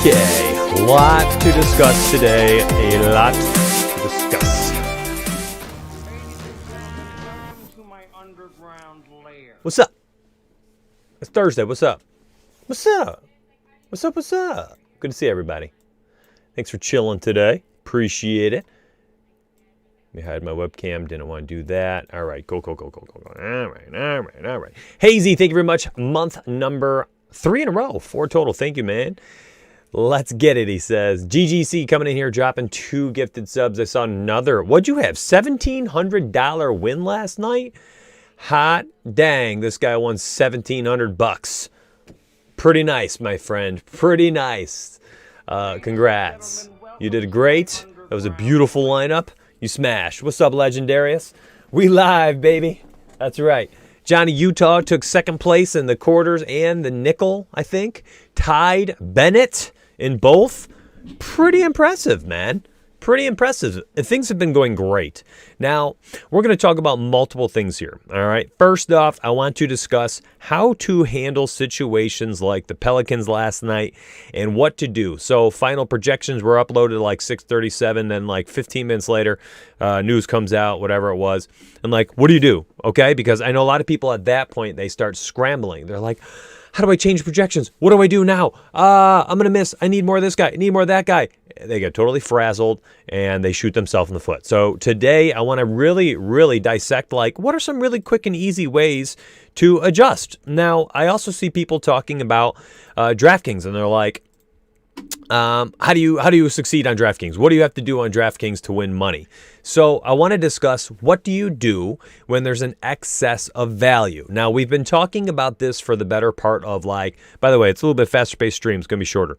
Okay, lot to discuss today. A lot to discuss. What's up? It's Thursday. What's up? What's up? What's up? What's up? Good to see everybody. Thanks for chilling today. Appreciate it. Let me hide my webcam. Didn't want to do that. All right. Go. All right. Hazy, thank you very much. Month number 3 in a row. 4 total. Thank you, man. Let's get it, he says. GGC coming in here, dropping 2 gifted subs. I saw another. What'd you have? $1,700 win last night? Hot dang. This guy won $1,700. Pretty nice, my friend. Pretty nice. Congrats. You did great. That was a beautiful lineup. You smashed. What's up, Legendarius? We live, baby. That's right. Johnny Utah took second place in the quarters and the nickel, I think. Tied Bennett in both. Pretty impressive, man. Pretty impressive. Things have been going great. Now, we're going to talk about multiple things here. All right. First off, I want to discuss how to handle situations like the Pelicans last night and what to do. So, final projections were uploaded at like 6:37. Then, like 15 minutes later, news comes out, whatever it was. And like, what do you do? Okay. Because I know a lot of people at that point, they start scrambling. They're like, how do I change projections? What do I do now? I'm going to miss. I need more of this guy. I need more of that guy. They get totally frazzled and they shoot themselves in the foot. So today I want to really dissect like what are some really quick and easy ways to adjust. Now, I also see people talking about DraftKings and they're like, how do you succeed on DraftKings? What do you have to do on DraftKings to win money? So I want to discuss what do you do when there's an excess of value. Now, we've been talking about this for the better part of like, by the way, it's a little bit faster paced stream. It's going to be shorter.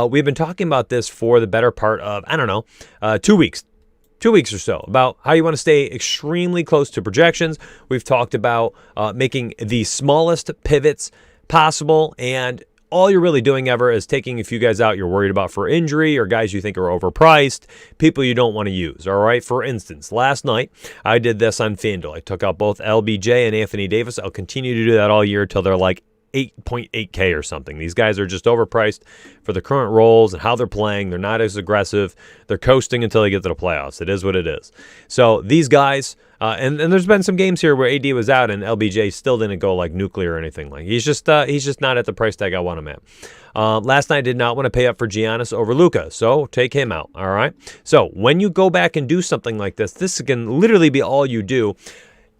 We've been talking about this for the better part of, 2 weeks. 2 weeks or so, about how you want to stay extremely close to projections. We've talked about making the smallest pivots possible, and all you're really doing ever is taking a few guys out you're worried about for injury or guys you think are overpriced, people you don't want to use, all right? For instance, last night, I did this on FanDuel. I took out both LBJ and Anthony Davis. I'll continue to do that all year until they're like 8.8K or something. These guys are just overpriced for the current roles and how they're playing. They're not as aggressive. They're coasting until they get to the playoffs. It is what it is. So these guys, and there's been some games here where AD was out and LBJ still didn't go like nuclear or anything. Like he's just not at the price tag I want him at. Last night I did not want to pay up for Giannis over Luka, so take him out. All right. So when you go back and do something like this can literally be all you do.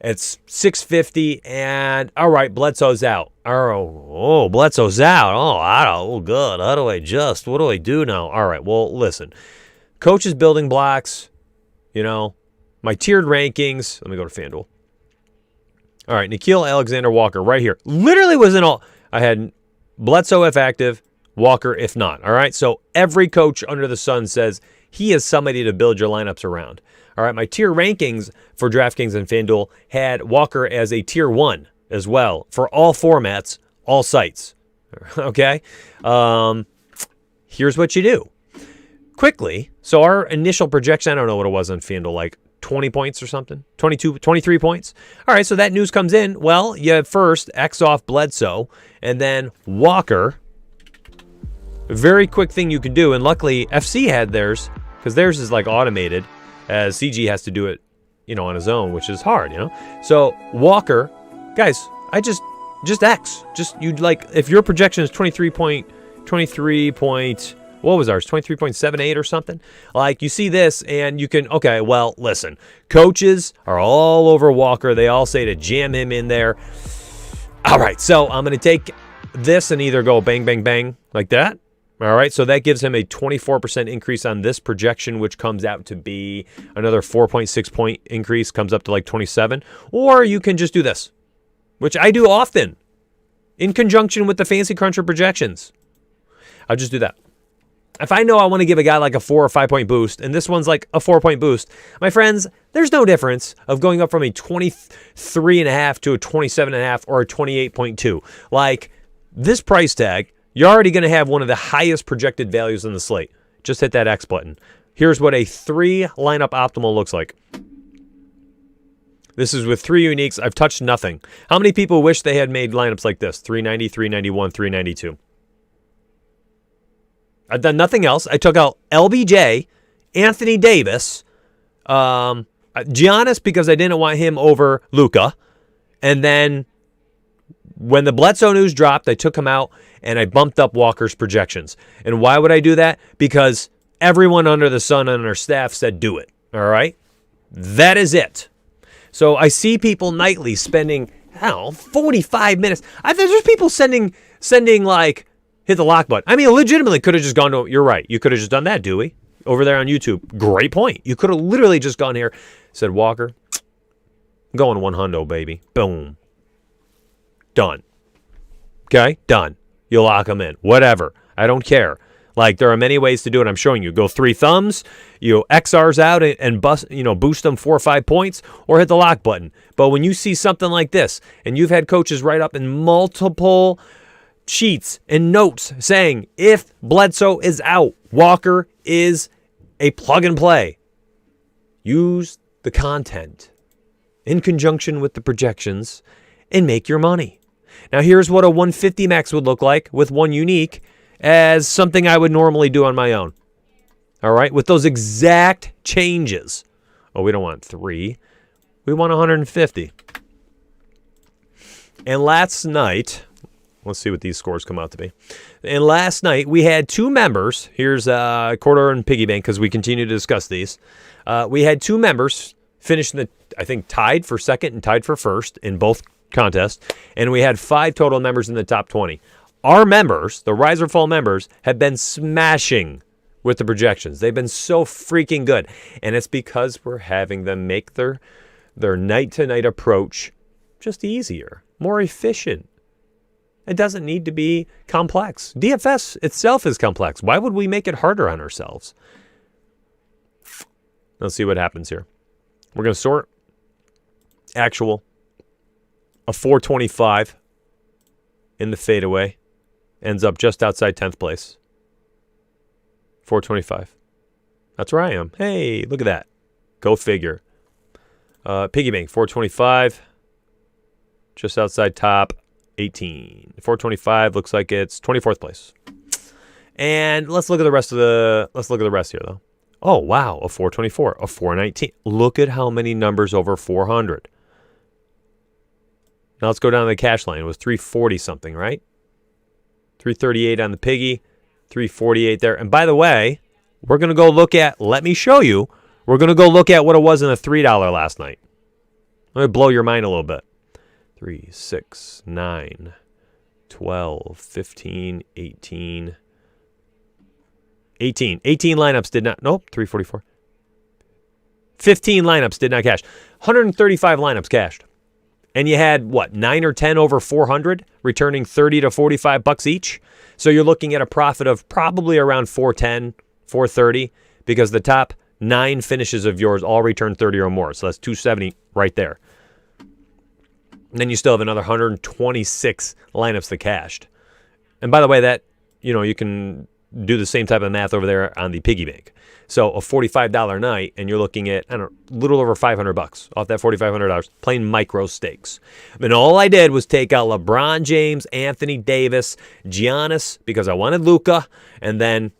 It's 650 and all right, Bledsoe's out. Oh, Bledsoe's out. Good. How do I adjust? What do I do now? All right, well, listen. Coach's building blocks, my tiered rankings. Let me go to FanDuel. All right, Nickeil Alexander-Walker right here. Literally was in all. I had Bledsoe if active, Walker if not. All right, so every coach under the sun says he is somebody to build your lineups around. All right, my tier rankings for DraftKings and FanDuel had Walker as a tier 1 as well for all formats, all sites. Okay? Here's what you do. Quickly, so our initial projection, I don't know what it was on FanDuel, like 20 points or something, 22, 23 points. All right, so that news comes in. Well, you have first X off Bledsoe and then Walker. A very quick thing you can do, and luckily FC had theirs because theirs is like automated. As CG has to do it, on his own, which is hard, So Walker, guys, I just X. If your projection is 23 point, what was ours? 23.78 or something? Like you see this and you can, okay, well, listen, coaches are all over Walker. They all say to jam him in there. All right, so I'm going to take this and either go bang, bang, bang like that. All right, so that gives him a 24% increase on this projection, which comes out to be another 4.6 point increase, comes up to like 27. Or you can just do this, which I do often in conjunction with the Fancy Cruncher projections. I'll just do that. If I know I want to give a guy like a 4 or 5 point boost, and this one's like a 4 point boost, my friends, there's no difference of going up from a 23.5 to a 27.5 or a 28.2. Like this price tag, you're already going to have one of the highest projected values on the slate. Just hit that X button. Here's what a 3 lineup optimal looks like. This is with 3 uniques. I've touched nothing. How many people wish they had made lineups like this? 390, 391, 392. I've done nothing else. I took out LBJ, Anthony Davis, Giannis because I didn't want him over Luka. And then when the Bledsoe news dropped, I took him out and I bumped up Walker's projections. And why would I do that? Because everyone under the sun on our staff said do it. All right? That is it. So I see people nightly spending, 45 minutes. There's people sending like, hit the lock button. I mean, legitimately could have just gone to, you're right. You could have just done that, Dewey, over there on YouTube. Great point. You could have literally just gone here, said, Walker, going 100, baby. Boom. Done. Okay? Done. You lock them in. Whatever. I don't care. Like, there are many ways to do it. I'm showing you. Go 3 thumbs, you XRs out and boost them 4 or 5 points, or hit the lock button. But when you see something like this, and you've had coaches write up in multiple sheets and notes saying, if Bledsoe is out, Walker is a plug and play. Use the content in conjunction with the projections and make your money. Now, here's what a 150 max would look like with one unique as something I would normally do on my own. All right? With those exact changes. Oh, we don't want 3. We want 150. And last night, let's see what these scores come out to be. And last night, we had 2 members. Here's Quarter and Piggy Bank because we continue to discuss these. We had 2 members finish I think, tied for second and tied for first in both contests. And we had 5 total members in the top 20. Our members, the Rise or Fall members, have been smashing with the projections. They've been so freaking good. And it's because we're having them make their night-to-night approach just easier, more efficient. It doesn't need to be complex. DFS itself is complex. Why would we make it harder on ourselves? Let's see what happens here. We're going to sort actual, a 425 in the fadeaway. Ends up just outside 10th place. 425. That's where I am. Hey, look at that. Go figure. Piggy Bank, 425. Just outside top 18. 425 looks like it's 24th place. And let's look at the rest here, though. Oh, wow. A 424. A 419. Look at how many numbers over 400. Now let's go down to the cash line. It was 340 something, right? 338 on the Piggy, 348 there. And by the way, we're going to go look at, let me show you, we're going to go look at what it was in the $3 last night. Let me blow your mind a little bit. 3, 6, 9, 12, 15, 18. 18 lineups did not, nope, 344. 15 lineups did not cash. 135 lineups cashed. And you had, 9 or 10 over 400, returning 30 to 45 bucks each. So you're looking at a profit of probably around 410, 430, because the top 9 finishes of yours all return 30 or more. So that's 270 right there. And then you still have another 126 lineups that cashed. And by the way, that, you can do the same type of math over there on the Piggy Bank. So a $45 night, and you're looking at, a little over $500 off that $4,500, playing micro stakes. And all I did was take out LeBron James, Anthony Davis, Giannis, because I wanted Luka, and then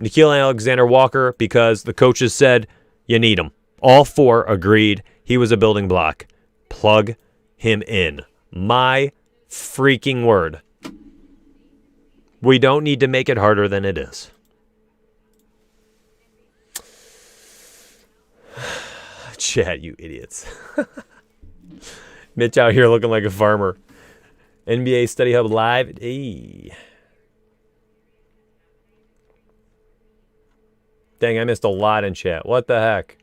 Nickeil Alexander-Walker, because the coaches said, you need him. All 4 agreed he was a building block. Plug him in. My freaking word. We don't need to make it harder than it is. Chat, you idiots. Mitch out here looking like a farmer. NBA Study Hub Live. Hey. Dang, I missed a lot in chat. What the heck?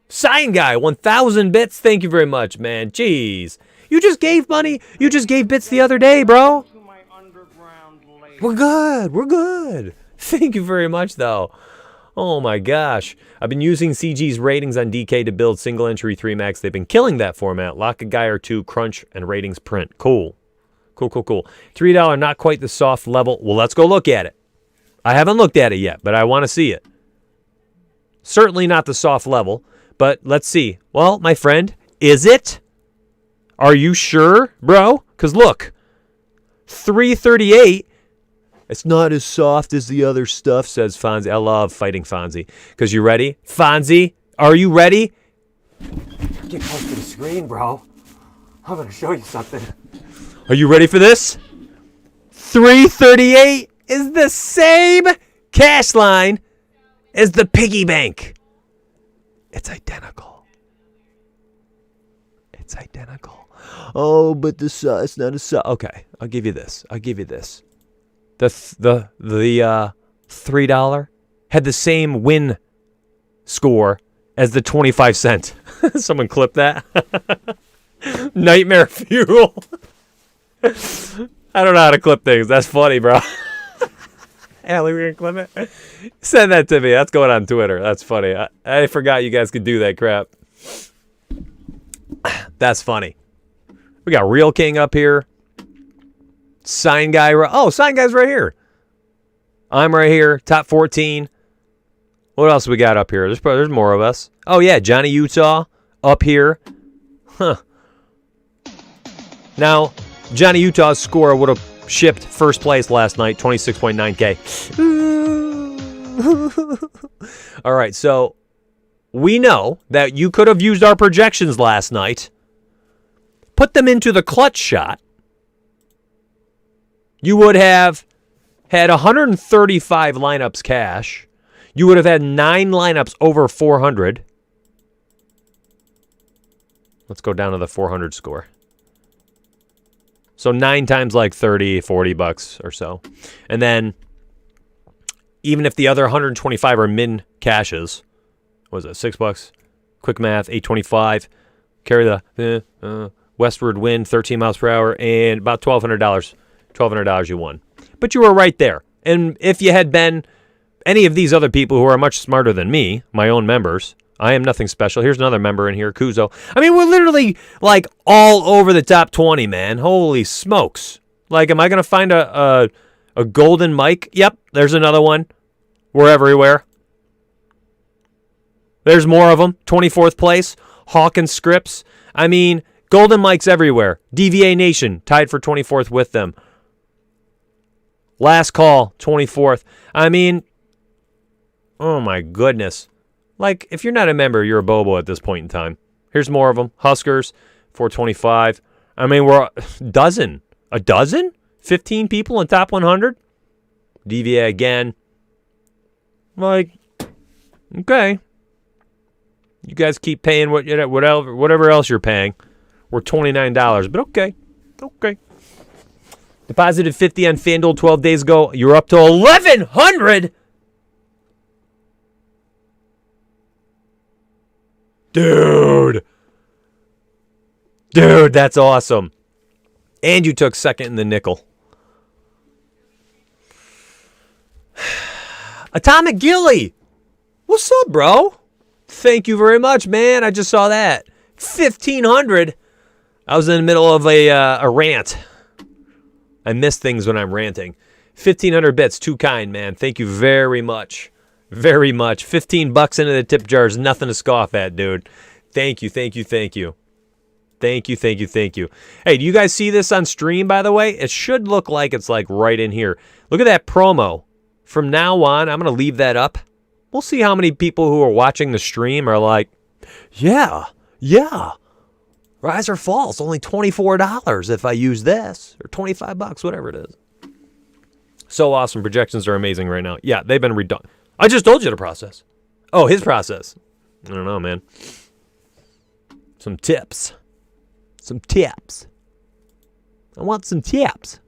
Sign Guy, 1,000 bits. Thank you very much, man. Jeez. You just gave money. You just gave bits the other day, bro. We're good. We're good. Thank you very much, though. Oh, my gosh. I've been using CG's ratings on DK to build single entry 3-max. They've been killing that format. Lock a guy or 2, crunch, and ratings print. Cool. Cool. $3, not quite the soft level. Well, let's go look at it. I haven't looked at it yet, but I want to see it. Certainly not the soft level, but let's see. Well, my friend, is it? Are you sure, bro? Because look, $3.38. It's not as soft as the other stuff, says Fonzie. I love fighting Fonzie. Because you ready? Fonzie, are you ready? Get close to the screen, bro. I'm going to show you something. Are you ready for this? $3.38 is the same cash line as the piggy bank. It's identical. It's identical. Oh, but it's not a okay, I'll give you this. The $3 had the same win score as the 25 cent. Someone clip that. Nightmare fuel. I don't know how to clip things. That's funny, bro. Allie, we're going to clip it? Send that to me. That's going on Twitter. That's funny. I forgot you guys could do that crap. That's funny. We got Real King up here. Sign guy. Sign guy's right here. I'm right here. Top 14. What else we got up here? There's more of us. Oh, yeah. Johnny Utah up here. Huh. Now, Johnny Utah's score would have shipped first place last night, 26.9K. All right, so we know that you could have used our projections last night, put them into the clutch shot. You would have had 135 lineups cash. You would have had 9 lineups over 400. Let's go down to the 400 score. So 9 times like 30, 40 bucks or so. And then even if the other 125 are min cashes, what was it, $6? Quick math, 825. Carry the westward wind, 13 miles per hour, and about $1,200. $1,200 you won. But you were right there. And if you had been any of these other people who are much smarter than me, my own members, I am nothing special. Here's another member in here, Kuzo. I mean, we're literally like all over the top 20, man. Holy smokes. Like, am I going to find a golden mic? Yep, there's another one. We're everywhere. There's more of them. 24th place. Hawkins Scripts. I mean, golden mics everywhere. DVA Nation tied for 24th with them. Last Call, 24th. I mean, oh my goodness. Like, if you're not a member, you're a bobo at this point in time. Here's more of them. Huskers, 425. I mean, we're a dozen. 15 people in top 100? DVA again. Like, okay. You guys keep paying whatever else you're paying. We're $29, but okay. Okay. Deposited 50 on FanDuel 12 days ago. You're up to 1,100. Dude, that's awesome. And you took second in the nickel. Atomic Gilly. What's up, bro? Thank you very much, man. I just saw that. 1,500. I was in the middle of a rant. I miss things when I'm ranting. 1,500 bits. Too kind, man. Thank you very much. Very much. $15 into the tip jar is nothing to scoff at, dude. Thank you. Hey, do you guys see this on stream, by the way? It should look like it's like right in here. Look at that promo. From now on, I'm going to leave that up. We'll see how many people who are watching the stream are like, yeah. Rise or fall. It's only $24 if I use this. Or $25, whatever it is. So awesome. Projections are amazing right now. Yeah, they've been redone. I just told you the process. Oh, his process. I don't know, man. Some tips. I want some tips.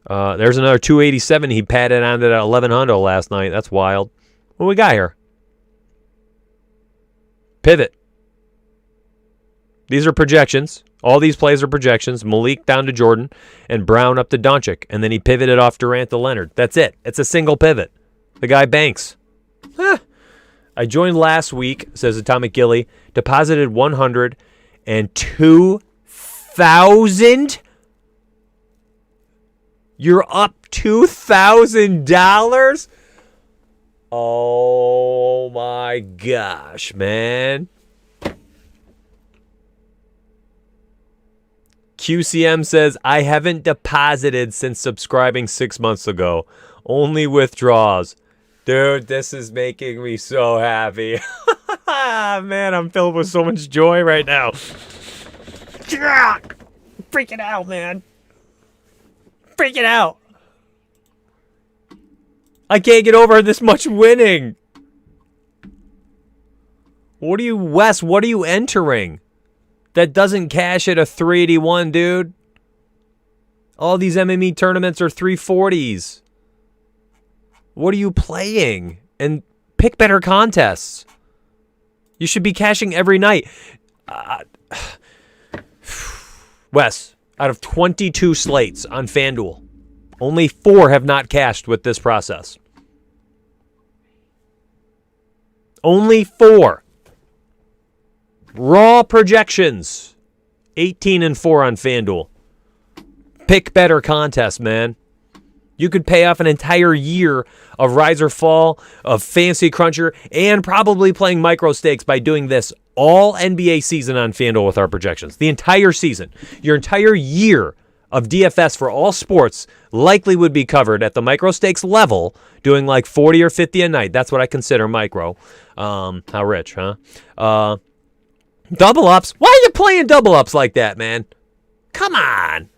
There's another 287. He padded on to that 1100 last night. That's wild. What we got here? Pivot. These are projections. All these plays are projections. Malik down to Jordan and Brown up to Doncic. And then he pivoted off Durant to Leonard. That's it. It's a single pivot. The guy banks. I joined last week, says Atomic Gilly. Deposited 102,000. You're up $2,000? Oh my gosh, man. QCM says, I haven't deposited since subscribing 6 months ago. Only withdrawals. Dude, this is making me so happy. Man, I'm filled with so much joy right now. Yeah! Freaking out, man. Freaking out. I can't get over this much winning. What are you, Wes? What are you entering? That doesn't cash at a 381, dude. All these MME tournaments are 340s. What are you playing? And pick better contests. You should be cashing every night. Wes, out of 22 slates on FanDuel, only 4 have not cashed with this process. Only 4. Raw projections. 18-4 on FanDuel. Pick better contests, man. You could pay off an entire year of Rise or Fall, of Fantasy Cruncher, and probably playing micro stakes by doing this all NBA season on FanDuel with our projections. The entire season. Your entire year of DFS for all sports likely would be covered at the micro stakes level, doing like 40 or 50 a night. That's what I consider micro. How rich, huh? Double ups? Why are you playing double ups like that, man? Come on.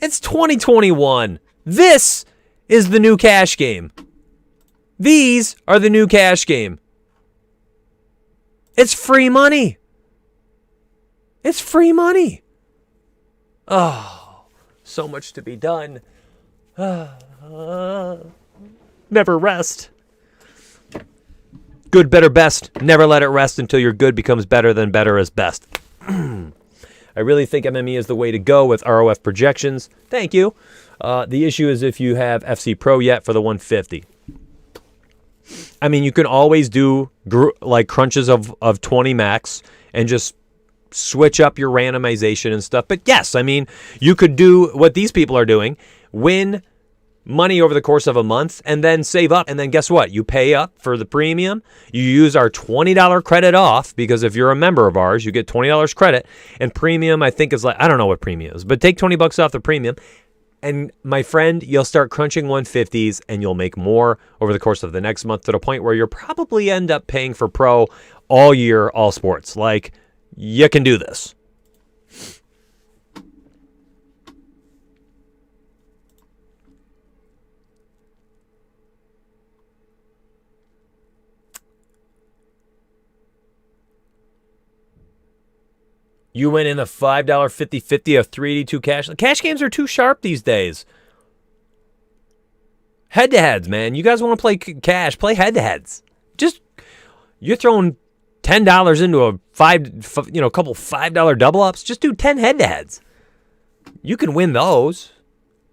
It's 2021. This is the new cash game. These are the new cash game. It's free money. It's free money. Oh, so much to be done. Never rest. Good, better, best. Never let it rest until your good becomes better than better is best. I really think MME is the way to go with ROF projections. Thank you. The issue is if you have FC Pro yet for the 150. I mean, you can always do like crunches of 20 max and just switch up your randomization and stuff. But yes, I mean, you could do what these people are doing, win money over the course of a month and then save up. And then guess what? You pay up for the premium. You use our $20 credit off because if you're a member of ours, you get $20 credit. And premium, I think, is like, I don't know what premium is, but take $20 off the premium. And my friend, you'll start crunching 150s and you'll make more over the course of the next month to the point where you'll probably end up paying for pro all year, all sports. Like, you can do this. You went in the $5 50-50 of 382 cash. Cash games are too sharp these days. Head-to-heads, man. You guys want to play cash, play head-to-heads. Just, you're throwing $10 into a couple $5 double-ups. Just do 10 head-to-heads. You can win those.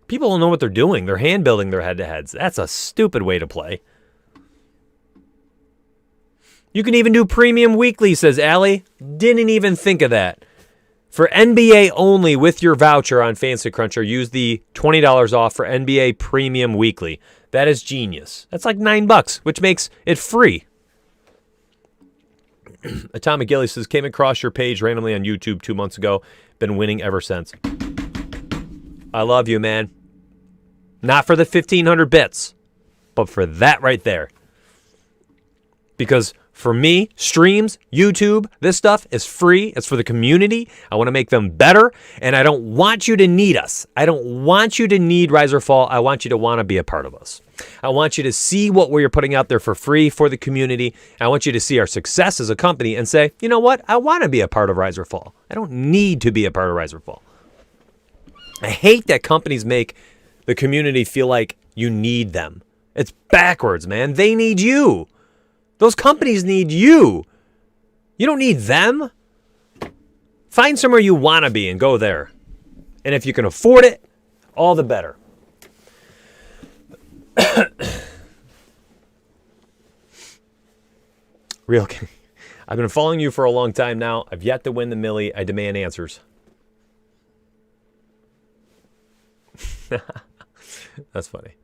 People will know what they're doing. They're hand-building their head-to-heads. That's a stupid way to play. You can even do premium weekly, says Allie. Didn't even think of that. For NBA only with your voucher on Fantasy Cruncher, use the $20 off for NBA Premium Weekly. That is genius. That's like $9, which makes it free. Atomic Gilly says, came across your page randomly on YouTube 2 months ago. Been winning ever since. I love you, man. Not for the 1,500 bits, but for that right there. Because for me, streams, YouTube, this stuff is free. It's for the community. I want to make them better, and I don't want you to need us. I don't want you to need Rise or Fall. I want you to want to be a part of us. I want you to see what we're putting out there for free for the community. I want you to see our success as a company and say, you know what? I want to be a part of Rise or Fall. I don't need to be a part of Rise or Fall. I hate that companies make the community feel like you need them. It's backwards, man. They need you. Those companies need you. You don't need them. Find somewhere you want to be and go there. And if you can afford it, all the better. Real. I've been following you for a long time now. I've yet to win the Millie. I demand answers. That's funny.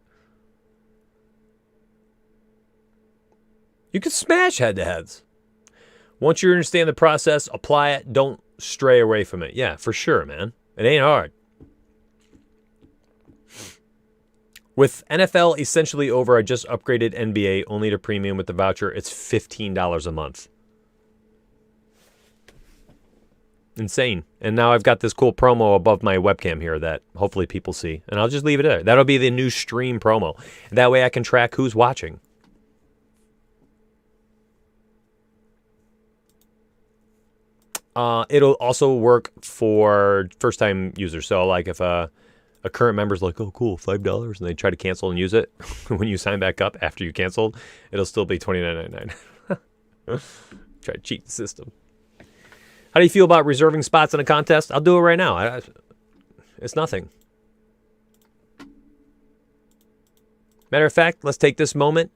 You can smash head-to-heads. Once you understand the process, apply it. Don't stray away from it. Yeah, for sure, man. It ain't hard. With NFL essentially over, I just upgraded NBA only to premium with the voucher. It's $15 a month. Insane. And now I've got this cool promo above my webcam here that hopefully people see. And I'll just leave it there. That'll be the new stream promo. That way I can track who's watching. It'll also work for first-time users. So, like, if a current member's like, oh, cool, $5, and they try to cancel and use it, when you sign back up after you canceled, it'll still be $29.99. Try to cheat the system. How do you feel about reserving spots in a contest? I'll do it right now. It's nothing. Matter of fact, let's take this moment,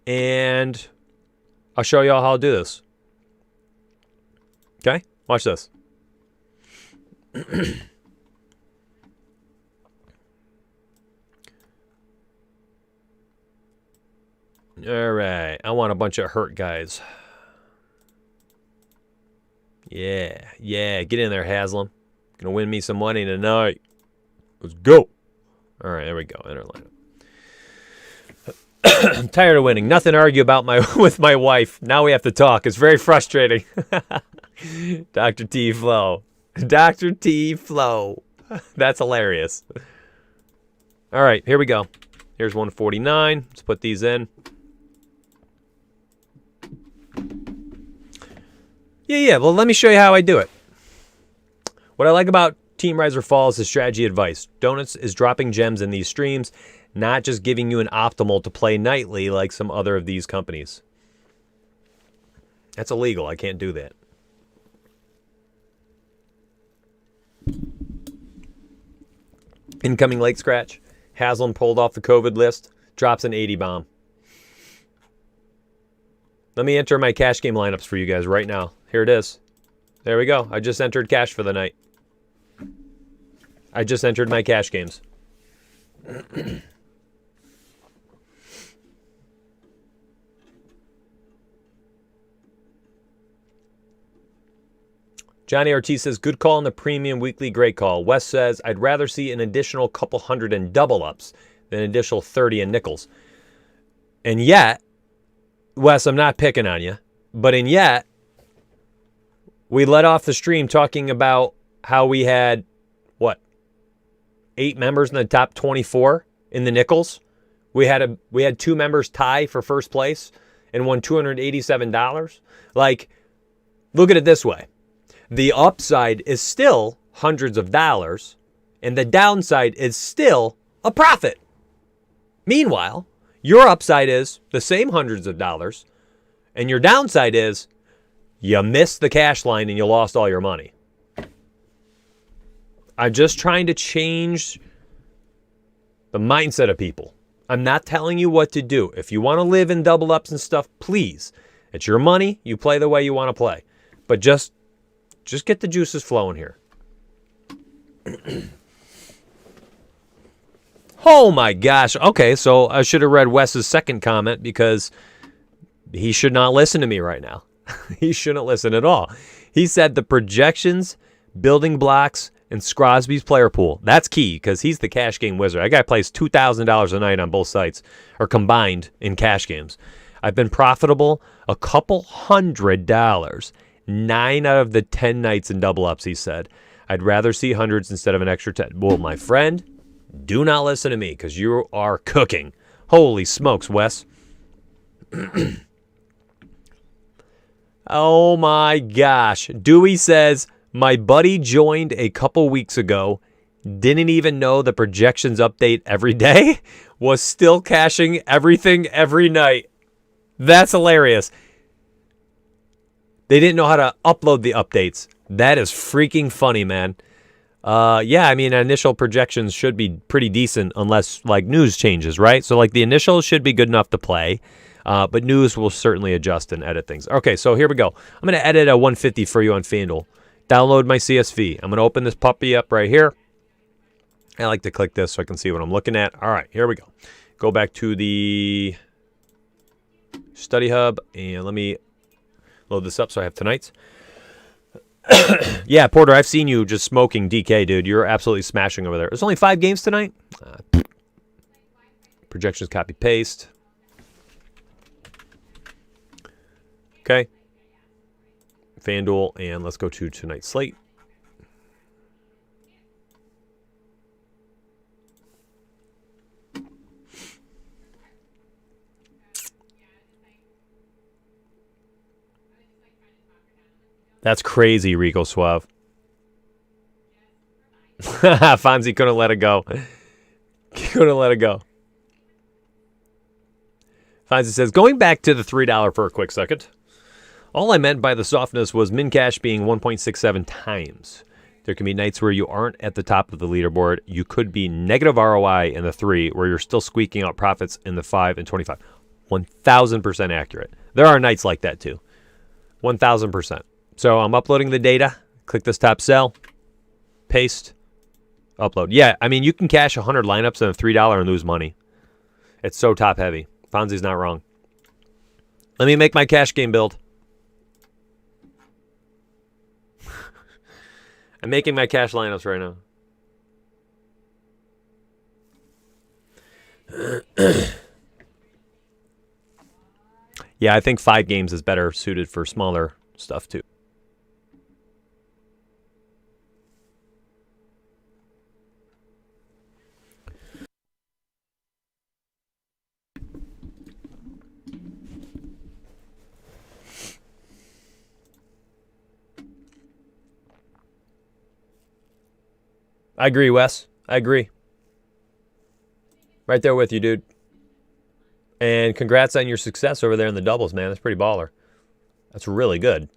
and I'll show you all how I'll do this. Okay? Watch this. All right. I want a bunch of hurt guys. Yeah. Get in there, Haslam. Gonna win me some money tonight. Let's go. All right, there we go. Enter lineup. I'm tired of winning. Nothing to argue about with my wife. Now we have to talk. It's very frustrating. Dr. T Flow. Dr. T Flow. That's hilarious. All right, here we go. Here's 149. Let's put these in. Yeah. Well, let me show you how I do it. What I like about Team Rise or Fall is the strategy advice. Donuts is dropping gems in these streams, not just giving you an optimal to play nightly like some other of these companies. That's illegal. I can't do that. Incoming late scratch. Haslam pulled off the COVID list. Drops an 80 bomb. Let me enter my cash game lineups for you guys right now. Here it is. There we go. I just entered cash for the night. I just entered my cash games. Johnny Ortiz says, good call on the premium weekly, great call. Wes says, I'd rather see an additional couple hundred in double ups than an additional 30 in nickels. And yet, Wes, I'm not picking on you, but in yet, we let off the stream talking about how we had, 8 members in the top 24 in the nickels. We had 2 members tie for first place and won $287. Like, look at it this way. The upside is still hundreds of dollars, and the downside is still a profit. Meanwhile, your upside is the same hundreds of dollars, and your downside is you missed the cash line and you lost all your money. I'm just trying to change the mindset of people. I'm not telling you what to do. If you want to live in double ups and stuff, please. It's your money. You play the way you want to play. But just get the juices flowing here. Oh my gosh. Okay, so I should have read Wes's second comment because he should not listen to me right now. He shouldn't listen at all. He said the projections, building blocks, and Scrosby's player pool. That's key because he's the cash game wizard. That guy plays $2,000 a night on both sites, or combined in cash games. I've been profitable a couple $100. 9 out of the 10 nights in double ups, he said. I'd rather see hundreds instead of an extra 10. Well, my friend, do not listen to me because you are cooking. Holy smokes, Wes. Oh my gosh. Dewey says, my buddy joined a couple weeks ago, didn't even know the projections update every day, was still cashing everything every night. That's hilarious. They didn't know how to upload the updates. That is freaking funny, man. Yeah, I mean, initial projections should be pretty decent unless, like, news changes, right? So, like, the initials should be good enough to play, but news will certainly adjust and edit things. Okay, so here we go. I'm going to edit a 150 for you on FanDuel. Download my CSV. I'm going to open this puppy up right here. I like to click this so I can see what I'm looking at. All right, here we go. Go back to the Study Hub, and let me load this up so I have tonight's. Yeah, Porter, I've seen you just smoking DK, dude. You're absolutely smashing over there. There's only 5 games tonight. Projections, copy, paste. Okay. FanDuel, and let's go to tonight's slate. That's crazy, Rico Suave. Fonzie couldn't let it go. Couldn't let it go. Fonzie says, going back to the $3 for a quick second. All I meant by the softness was min cash being 1.67 times. There can be nights where you aren't at the top of the leaderboard. You could be negative ROI in the 3, where you're still squeaking out profits in the 5 and 25. 1,000% accurate. There are nights like that too. 1,000%. So I'm uploading the data. Click this top cell. Paste. Upload. Yeah, I mean, you can cash 100 lineups in a $3 and lose money. It's so top heavy. Fonzie's not wrong. Let me make my cash game build. I'm making my cash lineups right now. Yeah, I think 5 games is better suited for smaller stuff too. I agree, Wes. I agree. Right there with you, dude. And congrats on your success over there in the doubles, man. That's pretty baller. That's really good.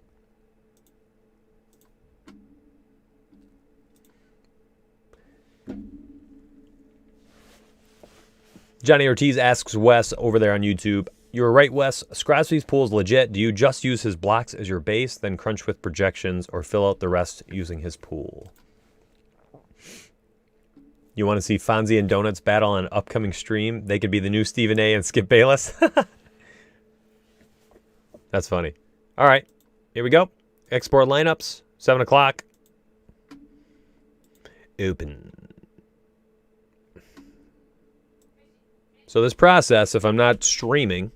Johnny Ortiz asks Wes over there on YouTube, you were right, Wes. Scrosby's pool is legit. Do you just use his blocks as your base, then crunch with projections, or fill out the rest using his pool? You want to see Fonzie and Donuts battle on an upcoming stream? They could be the new Stephen A. and Skip Bayless. That's funny. All right, here we go. Export lineups, 7 o'clock. Open. So this process, if I'm not streaming,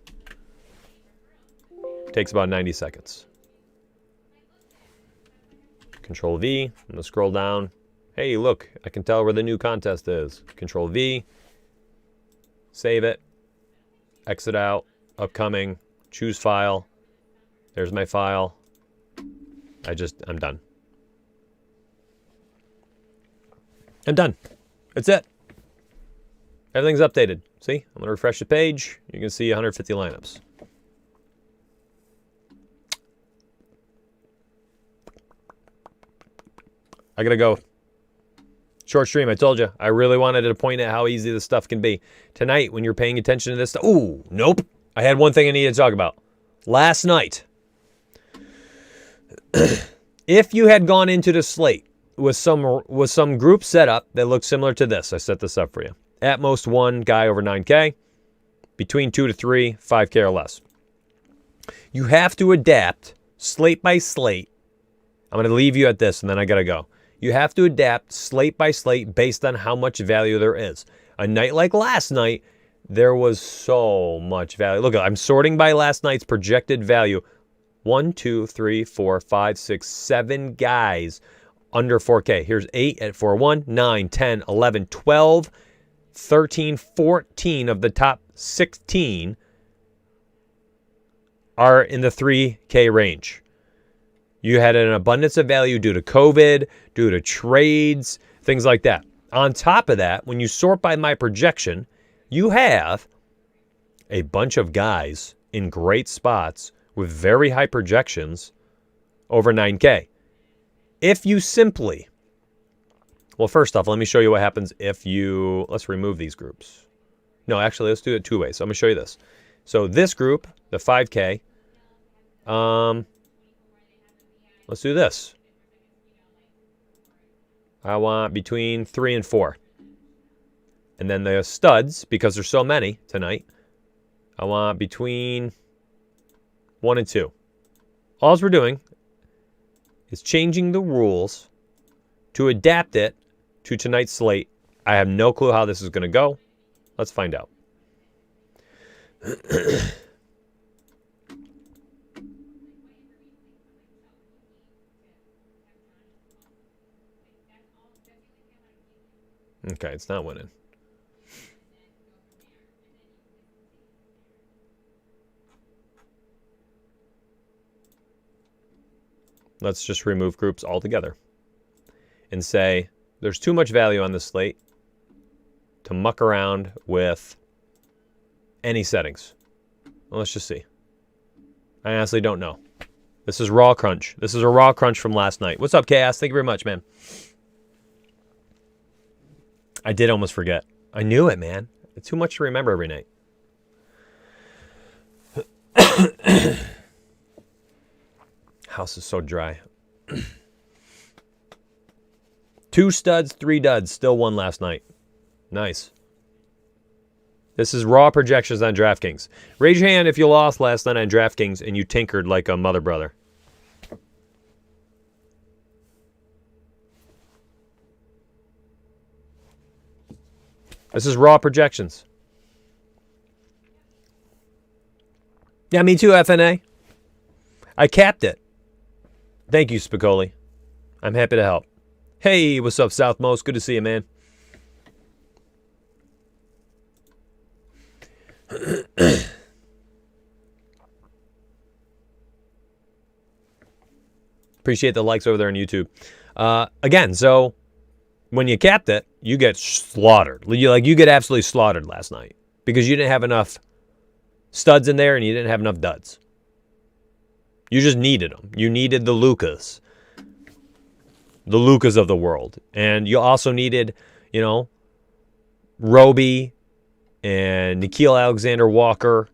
takes about 90 seconds. Control V. I'm going to scroll down. Hey, look, I can tell where the new contest is. Control V. Save it. Exit out. Upcoming. Choose file. There's my file. I'm done. I'm done. That's it. Everything's updated. See? I'm going to refresh the page. You can see 150 lineups. I got to go. Short stream, I told you. I really wanted to point out how easy this stuff can be. Tonight, when you're paying attention to this stuff... Ooh, nope. I had one thing I needed to talk about. Last night, if you had gone into the slate with some group setup that looked similar to this, I set this up for you. At most 1 guy over 9K. Between 2 to 3, 5K or less. You have to adapt slate by slate. I'm going to leave you at this, and then I got to go. You have to adapt slate by slate based on how much value there is. A night like last night, there was so much value. Look, I'm sorting by last night's projected value. 1, 2, 3, 4, 5, 6, 7 guys under 4K. Here's 8 at 4-1, 9, 10, 11, 12, 13, 14 of the top 16 are in the 3K range. You had an abundance of value due to COVID, due to trades, things like that. On top of that, when you sort by my projection, you have a bunch of guys in great spots with very high projections over 9K. If you simply... Well, first off, let me show you what happens if you... Let's remove these groups. No, actually, let's do it 2 ways. So I'm going to show you this. So this group, the 5K... let's do this. I want between 3 and 4. And then the studs, because there's so many tonight, I want between 1 and 2. All we're doing is changing the rules to adapt it to tonight's slate. I have no clue how this is going to go. Let's find out. Okay, it's not winning. Let's just remove groups altogether and say there's too much value on this slate to muck around with any settings. Well, let's just see. I honestly don't know. This is raw crunch. This is a raw crunch from last night. What's up, Chaos? Thank you very much, man. I did almost forget. I knew it, man. It's too much to remember every night. House is so dry. 2 studs, 3 duds. Still won last night. Nice. This is raw projections on DraftKings. Raise your hand if you lost last night on DraftKings and you tinkered like a mother brother. This is raw projections. Yeah, me too, FNA. I capped it. Thank you, Spicoli. I'm happy to help. Hey, what's up, Southmost? Good to see you, man. Appreciate the likes over there on YouTube. Again, so when you capped it, you get slaughtered. You get absolutely slaughtered last night because you didn't have enough studs in there and you didn't have enough duds. You just needed them. You needed the Lucas of the world. And you also needed, Roby and Nikhil Alexander-Walker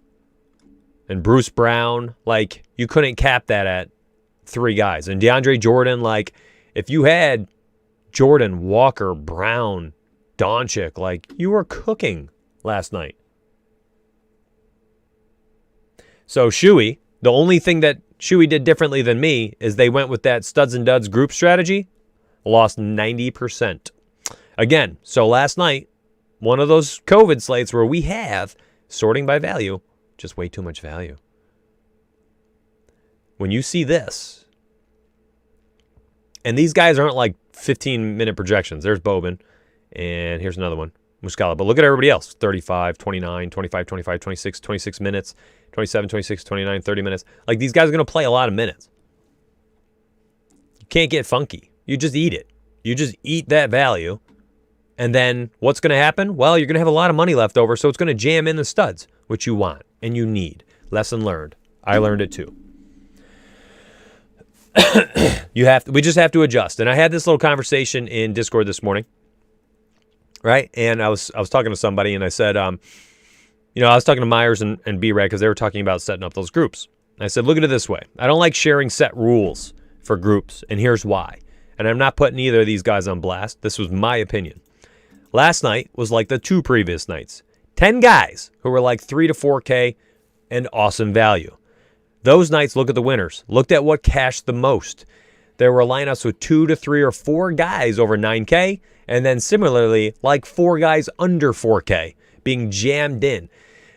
and Bruce Brown. Like, you couldn't cap that at 3 guys. And DeAndre Jordan, like, if you had Jordan, Walker, Brown, Doncic, like, you were cooking last night. So Shuey, the only thing that Shuey did differently than me is they went with that studs and duds group strategy, lost 90%. Again, so last night, one of those COVID slates where we have sorting by value, just way too much value. When you see this, and these guys aren't like 15-minute projections. There's Bobin, and here's another one, Muscala. But look at everybody else, 35, 29, 25, 25, 26, 26 minutes, 27, 26, 29, 30 minutes. Like, these guys are going to play a lot of minutes. You can't get funky. You just eat it. You just eat that value. And then what's going to happen? Well, you're going to have a lot of money left over, so it's going to jam in the studs, which you want and you need. Lesson learned. I learned it too. We just have to adjust. And I had this little conversation in Discord this morning, right? And I was talking to somebody, and I said, I was talking to Myers and B-Rad because they were talking about setting up those groups. And I said, look at it this way. I don't like sharing set rules for groups, and here's why. And I'm not putting either of these guys on blast. This was my opinion. Last night was like the 2 previous nights. 10 guys who were like 3 to 4K and awesome value. Those nights, look at the winners. Looked at what cashed the most. There were lineups with 2 to 3 or 4 guys over 9K, and then similarly, like 4 guys under 4K being jammed in.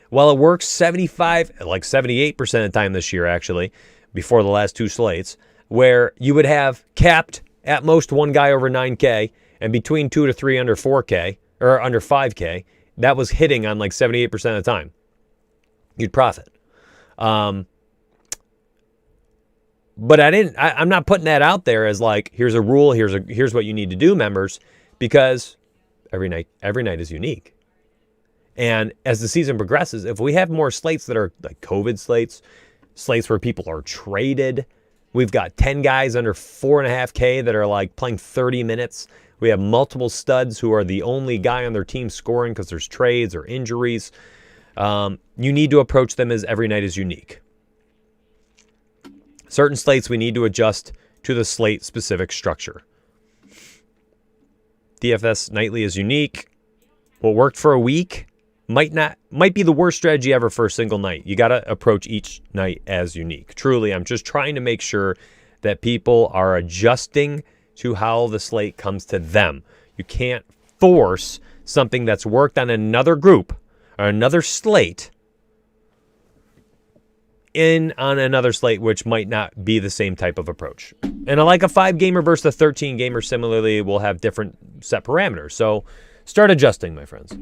Well, it works 78% of the time this year, actually, before the last 2 slates, where you would have capped at most 1 guy over 9K, and between 2 to 3 under 4K, or under 5K, that was hitting on like 78% of the time. You'd profit. But I'm not putting that out there as like, here's a rule, here's what you need to do, members, because every night is unique. And as the season progresses, if we have more slates that are like COVID slates where people are traded, we've got 10 guys under 4.5K that are like playing 30 minutes. We have multiple studs who are the only guy on their team scoring because there's trades or injuries. You need to approach them as every night is unique. Certain slates we need to adjust to the slate-specific structure. DFS nightly is unique. What worked for a week might be the worst strategy ever for a single night. You got to approach each night as unique. Truly, I'm just trying to make sure that people are adjusting to how the slate comes to them. You can't force something that's worked on another group or another slate in on another slate, which might not be the same type of approach. And like a 5-gamer versus a 13-gamer, similarly, will have different set parameters. So start adjusting, my friends.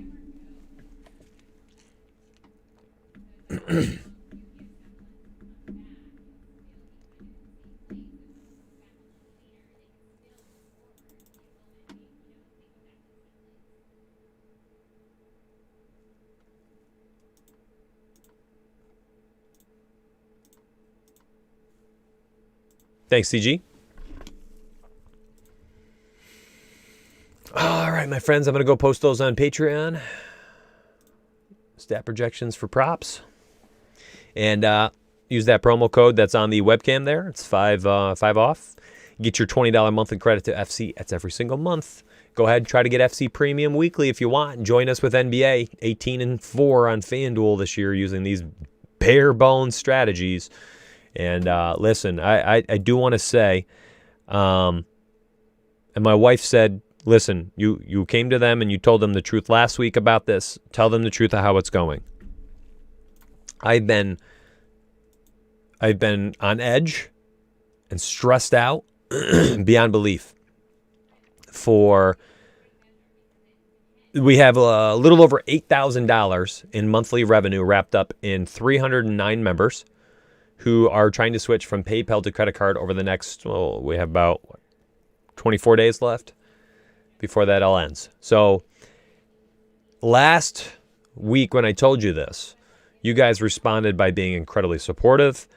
Thanks, CG. All right, my friends, I'm going to go post those on Patreon. Stat projections for props. And use that promo code that's on the webcam there. It's 5 off. Get your $20 monthly credit to FC. That's every single month. Go ahead and try to get FC Premium weekly if you want. Join us with NBA 18-4 on FanDuel this year using these bare bones strategies. And listen, I do want to say, and my wife said, listen, you came to them and you told them the truth last week about this. Tell them the truth of how it's going. I've been on edge and stressed out beyond belief. We have a little over $8,000 in monthly revenue wrapped up in 309 members who are trying to switch from PayPal to credit card over the next, we have about 24 days left before that all ends. So last week when I told you this, you guys responded by being incredibly supportive.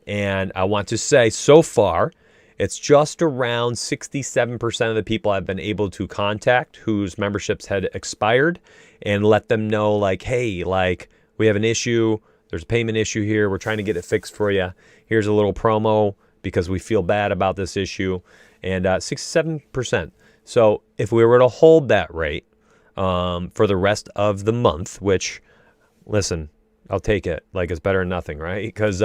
And I want to say so far, it's just around 67% of the people I've been able to contact whose memberships had expired and let them know, like, hey, like, we have an issue. There's a payment issue here. We're trying to get it fixed for you. Here's a little promo because we feel bad about this issue. And 67%. So if we were to hold that rate for the rest of the month, which, listen, I'll take it. Like, it's better than nothing, right? Because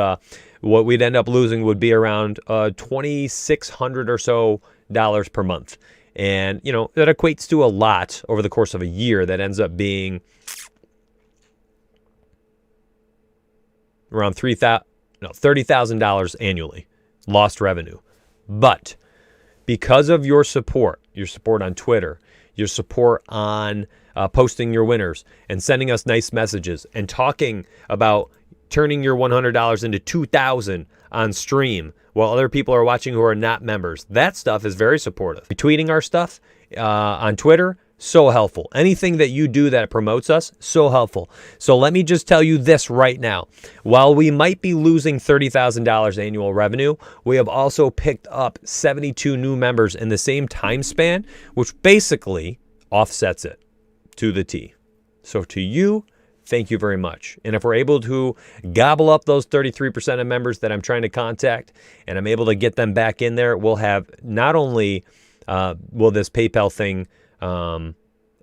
what we'd end up losing would be around $2,600 or so per month. And, you know, that equates to a lot over the course of a year. That ends up being around $30,000 annually lost revenue. But because of your support on Twitter, your support on posting your winners and sending us nice messages and talking about turning your $100 into $2,000 on stream while other people are watching who are not members, that stuff is very supportive. Tweeting our stuff on Twitter, so helpful. Anything that you do that promotes us, so helpful. So let me just tell you this right now. While we might be losing $30,000 annual revenue, we have also picked up 72 new members in the same time span, which basically offsets it to the T. So to you, thank you very much. And if we're able to gobble up those 33% of members that I'm trying to contact and I'm able to get them back in there, we'll have not only will this PayPal thing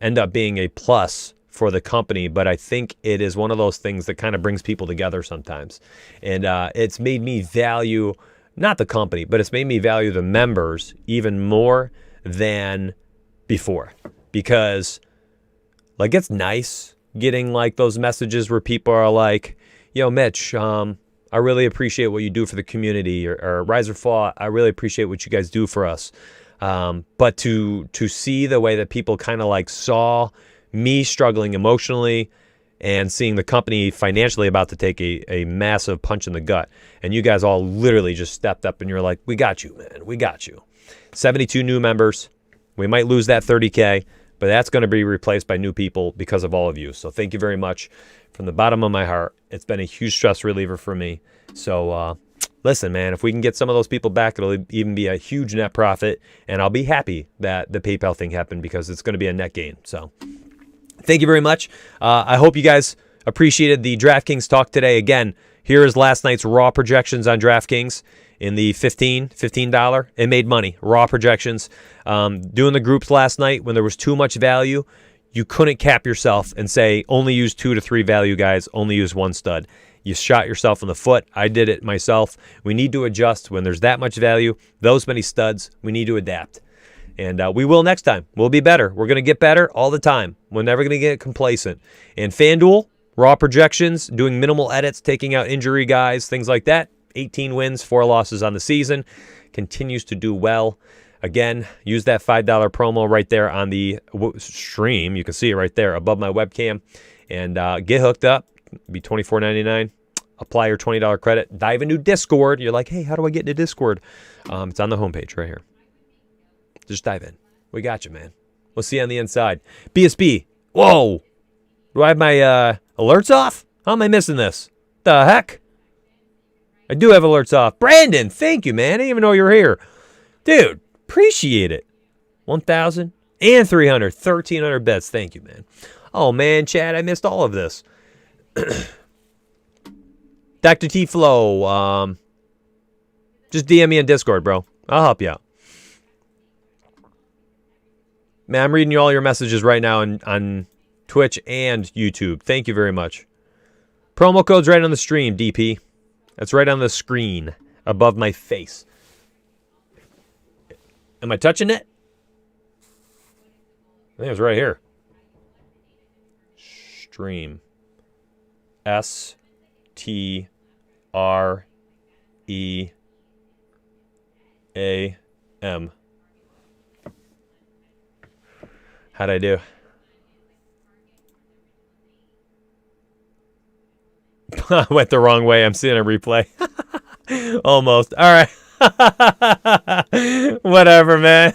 end up being a plus for the company, but I think it is one of those things that kind of brings people together sometimes. And it's made me value, not the company, but it's made me value the members even more than before. Because, like, it's nice getting, like, those messages where people are like, yo, Mitch, I really appreciate what you do for the community, or Rise or Fall, I really appreciate what you guys do for us. But to see the way that people kind of like saw me struggling emotionally and seeing the company financially about to take a massive punch in the gut. And you guys all literally just stepped up and you're like, we got you, man. We got you. 72 new members. We might lose that 30K, but that's going to be replaced by new people because of all of you. So thank you very much from the bottom of my heart. It's been a huge stress reliever for me. So, listen, man, if we can get some of those people back, it'll even be a huge net profit, and I'll be happy that the PayPal thing happened because it's going to be a net gain. So thank you very much. I hope you guys appreciated the DraftKings talk today. Again, here is last night's raw projections on DraftKings in the $15. It made money, raw projections. Doing the groups last night when there was too much value, you couldn't cap yourself and say only use 2 to 3 value guys, only use 1 stud. you shot yourself in the foot. I did it myself. We need to adjust when there's that much value, those many studs. We need to adapt. And we will next time. We'll be better. We're going to get better all the time. We're never going to get complacent. And FanDuel, raw projections, doing minimal edits, taking out injury guys, things like that. 18 wins, 4 losses on the season. Continues to do well. Again, use that $5 promo right there on the stream. You can see it right there above my webcam. And get hooked up. Be $24.99. Apply your $20 credit. Dive into Discord. You're like, hey, how do I get into Discord? It's on the homepage right here. Just dive in. We got you, man. We'll see you on the inside. BSB. Whoa. Do I have my alerts off? How am I missing this? The heck? I do have alerts off. Brandon, thank you, man. I didn't even know you were here. Dude, appreciate it. 1,000 and 300. 1,300 bets. Thank you, man. Oh, man, Chad, I missed all of this. Dr. T Flow. Just DM me on Discord, bro. I'll help you out. Man, I'm reading you all your messages right now on Twitch and YouTube. Thank you very much. Promo code's right on the stream, DP. That's right on the screen above my face. Am I touching it? I think it's right here. Stream. STREAM. How'd I do? I went the wrong way. I'm seeing a replay. Almost. All right. Whatever, man.